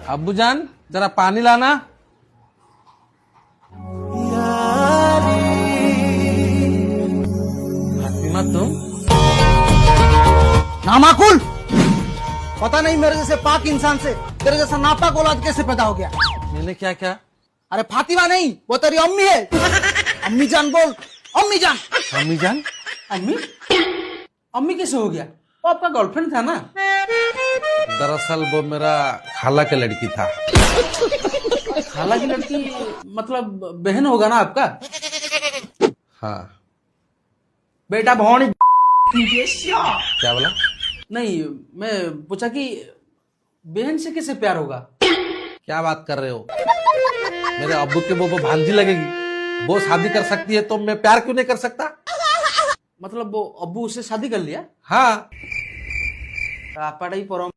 अब्बूजान जरा पानी लाना। फातिमा तुम नामाकुल, पता नहीं मेरे जैसे पाक इंसान से तेरे जैसा नापाक औलाद कैसे पैदा हो गया। मैंने क्या क्या? अरे फातिमा नहीं, वो तेरी अम्मी है। अम्मी जान बोल, अम्मी जान। अम्मी जान? अम्मी? अम्मी कैसे हो गया? वो आपका गर्लफ्रेंड था ना? दरअसल वो मेरा खाला का लड़की था। खाला की लड़की मतलब बहन होगा ना आपका? हाँ। बेटा भौणी। क्या बोला? नहीं, मैं पूछा कि बहन से कैसे प्यार होगा? क्या बात कर रहे हो? मेरे अब्बू के वो भांजी लगेगी, वो शादी कर सकती है तो मैं प्यार क्यों नहीं कर सकता? मतलब वो अब्बू उससे शादी कर लिया? हाँ। आप पढ़ाई पर